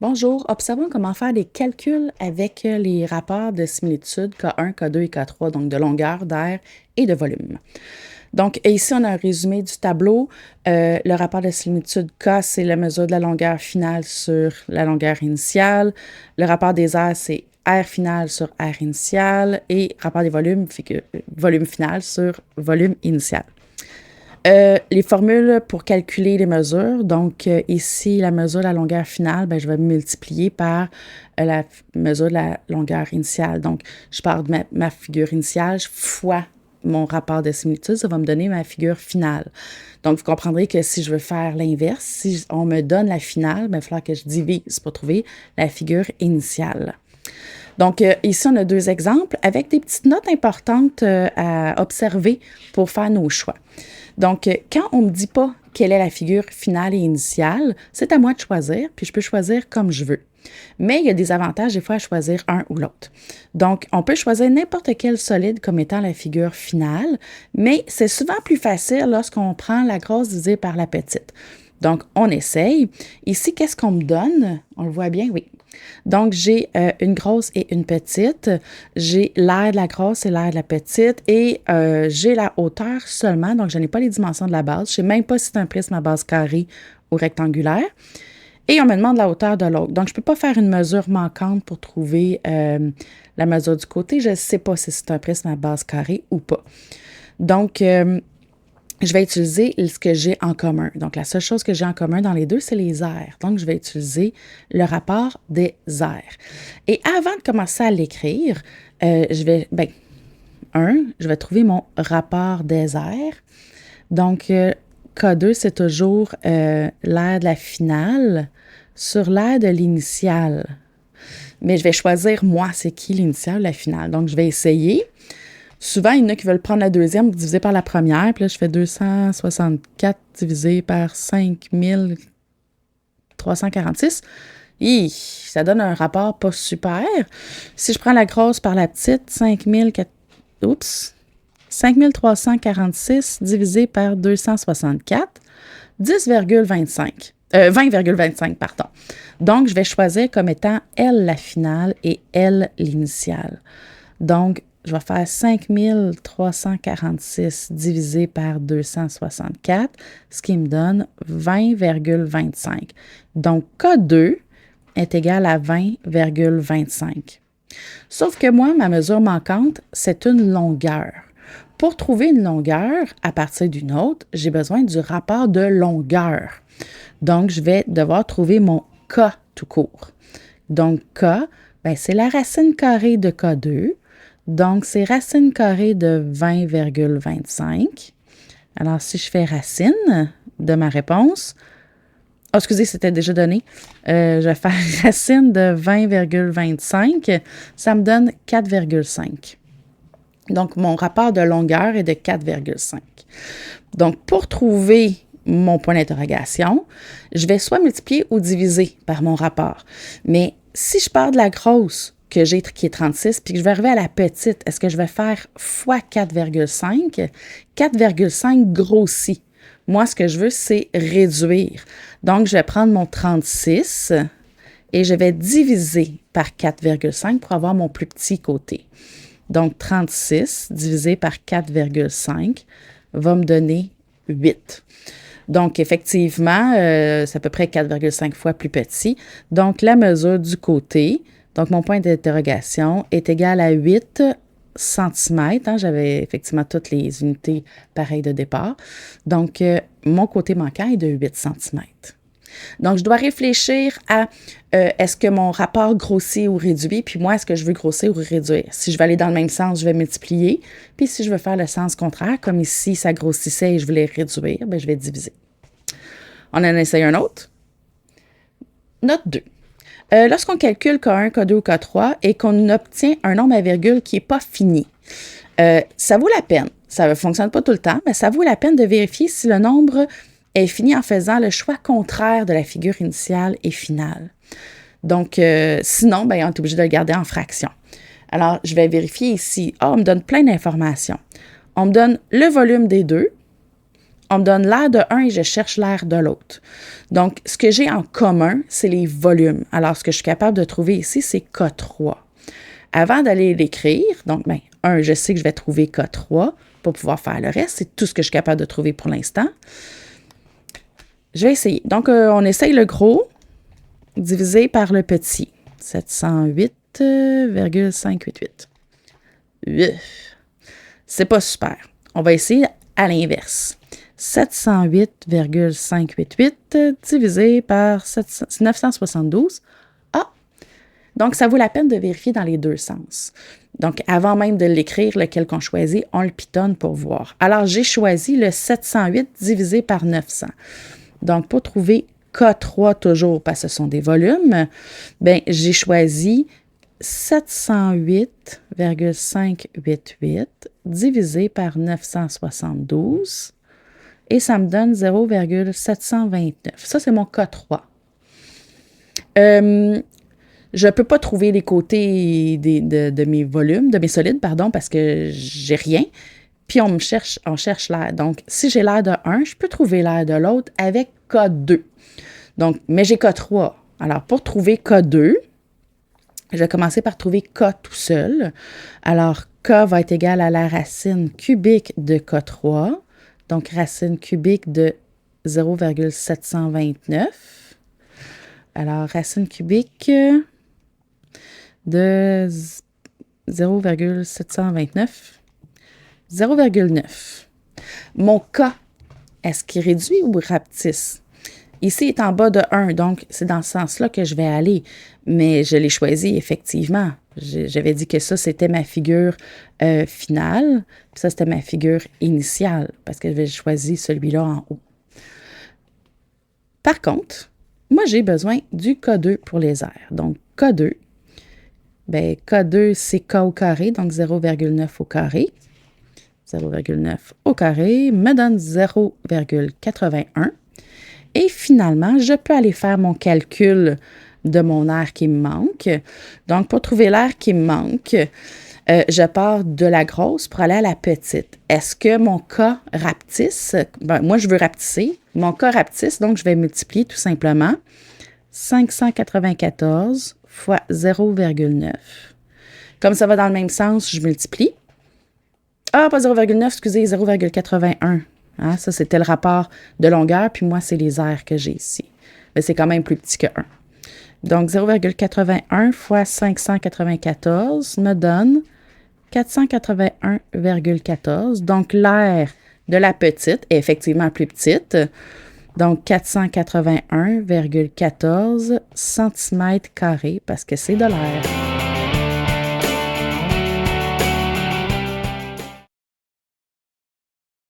Bonjour, observons comment faire des calculs avec les rapports de similitude K1, K2 et K3, donc de longueur, d'air et de volume. Donc ici, on a un résumé du tableau. Le rapport de similitude K, c'est la mesure de la longueur finale sur la longueur initiale. Le rapport des airs, c'est air final sur air initial. Et rapport des volumes, volume final sur volume initial. Les formules pour calculer les mesures. Donc, ici, la mesure de la longueur finale, je vais multiplier par la mesure de la longueur initiale. Donc, je pars de ma figure initiale fois mon rapport de similitude, ça va me donner ma figure finale. Donc, vous comprendrez que si je veux faire l'inverse, si on me donne la finale, il va falloir que je divise pour trouver la figure initiale. Donc, ici, on a deux exemples avec des petites notes importantes à observer pour faire nos choix. Donc, quand on ne me dit pas quelle est la figure finale et initiale, c'est à moi de choisir, puis je peux choisir comme je veux. Mais il y a des avantages des fois à choisir un ou l'autre. Donc, on peut choisir n'importe quel solide comme étant la figure finale, mais c'est souvent plus facile lorsqu'on prend la grosse divisée par la petite. Donc, on essaye. Ici, qu'est-ce qu'on me donne? On le voit bien? Oui. Donc, j'ai une grosse et une petite. J'ai l'aire de la grosse et l'aire de la petite. Et j'ai la hauteur seulement. Donc, je n'ai pas les dimensions de la base. Je ne sais même pas si c'est un prisme à base carrée ou rectangulaire. Et on me demande la hauteur de l'autre. Donc, je ne peux pas faire une mesure manquante pour trouver la mesure du côté. Je ne sais pas si c'est un prisme à base carrée ou pas. Donc, je vais utiliser ce que j'ai en commun. Donc, la seule chose que j'ai en commun dans les deux, c'est les airs. Donc, je vais utiliser le rapport des airs. Et avant de commencer à l'écrire, je vais trouver mon rapport des airs. Donc, K2, c'est toujours l'air de la finale sur l'air de l'initiale. Mais je vais choisir, moi, c'est qui l'initiale ou la finale. Donc, je vais essayer. Souvent, il y en a qui veulent prendre la deuxième divisée par la première. Puis là, je fais 264 divisé par 5346. Ça donne un rapport pas super. Si je prends la grosse par la petite, 5346 divisé par 264, 20,25, pardon. Donc, je vais choisir comme étant L la finale et L l'initiale. Donc, je vais faire 5346 divisé par 264, ce qui me donne 20,25. Donc, K2 est égal à 20,25. Sauf que moi, ma mesure manquante, c'est une longueur. Pour trouver une longueur à partir d'une autre, j'ai besoin du rapport de longueur. Donc, je vais devoir trouver mon K tout court. Donc, K, c'est la racine carrée de K2. Donc, c'est racine carrée de 20,25. Alors, si je fais racine de ma réponse, excusez, c'était déjà donné. Je vais faire racine de 20,25. Ça me donne 4,5. Donc, mon rapport de longueur est de 4,5. Donc, pour trouver mon point d'interrogation, je vais soit multiplier ou diviser par mon rapport. Mais si je pars de la grosse que j'ai qui est 36, puis que je vais arriver à la petite, est-ce que je vais faire fois 4,5? 4,5 grossit. Moi, ce que je veux, c'est réduire. Donc, je vais prendre mon 36 et je vais diviser par 4,5 pour avoir mon plus petit côté. Donc, 36 divisé par 4,5 va me donner 8. Donc, effectivement, c'est à peu près 4,5 fois plus petit. Donc, la mesure du côté, donc mon point d'interrogation, est égal à 8 cm. J'avais effectivement toutes les unités pareilles de départ. Donc, mon côté manquant est de 8 cm. Donc, je dois réfléchir à est-ce que mon rapport grossit ou réduit, puis moi, est-ce que je veux grossir ou réduire? Si je veux aller dans le même sens, je vais multiplier, puis si je veux faire le sens contraire, comme ici, ça grossissait et je voulais réduire, je vais diviser. On en essaye un autre. Note 2. Lorsqu'on calcule K1, K2 ou K3 et qu'on obtient un nombre à virgule qui n'est pas fini, ça vaut la peine, ça ne fonctionne pas tout le temps, mais ça vaut la peine de vérifier si le nombre est fini en faisant le choix contraire de la figure initiale et finale. Donc, sinon, on est obligé de le garder en fraction. Alors, je vais vérifier ici. On me donne plein d'informations. On me donne le volume des deux. on me donne l'air de un et je cherche l'air de l'autre. Donc, ce que j'ai en commun, c'est les volumes. Alors, ce que je suis capable de trouver ici, c'est K3. Avant d'aller l'écrire, donc, bien, je sais que je vais trouver K3 pour pouvoir faire le reste. C'est tout ce que je suis capable de trouver pour l'instant. Je vais essayer. Donc, on essaye le gros divisé par le petit. 708,588. C'est pas super. On va essayer à l'inverse. 708,588 divisé par 972. Ah! Donc, ça vaut la peine de vérifier dans les deux sens. Donc, avant même de l'écrire, lequel qu'on choisit, on le pitonne pour voir. Alors, j'ai choisi le 708 divisé par 900. Donc, pour trouver K3 toujours, parce que ce sont des volumes, bien, j'ai choisi 708,588 divisé par 972 et ça me donne 0,729. Ça, c'est mon K3. Je ne peux pas trouver les côtés de mes volumes, de mes solides, pardon, parce que j'ai rien. Puis on cherche l'air. Donc, si j'ai l'air de un, je peux trouver l'air de l'autre avec K2. Donc, mais j'ai K3. Alors, pour trouver K2, je vais commencer par trouver K tout seul. Alors, K va être égal à la racine cubique de K3. Donc, racine cubique de 0,729. Alors, racine cubique de 0,729. 0,9. Mon K, est-ce qu'il réduit ou rapetisse? Ici, il est en bas de 1, donc c'est dans ce sens-là que je vais aller. Mais je l'ai choisi, effectivement. J'avais dit que ça, c'était ma figure finale. Puis ça, c'était ma figure initiale, parce que j'avais choisi celui-là en haut. Par contre, moi, j'ai besoin du K2 pour les airs. Donc, K2, bien, K2, c'est K au carré, donc 0,9 au carré. 0,9 au carré me donne 0,81. Et finalement, je peux aller faire mon calcul de mon air qui me manque. Donc, pour trouver l'air qui me manque, je pars de la grosse pour aller à la petite. Est-ce que mon K rapetisse? Ben, moi, je veux rapetisser. Mon K rapetisse, donc je vais multiplier tout simplement 594 fois 0,9. Comme ça va dans le même sens, je multiplie. Ah, pas 0,9, excusez, 0,81. Hein, ça, c'était le rapport de longueur, puis moi, c'est les airs que j'ai ici. Mais c'est quand même plus petit que 1. Donc, 0,81 fois 594 me donne 481,14. Donc, l'air de la petite est effectivement plus petite. Donc, 481,14 cm² parce que c'est de l'air.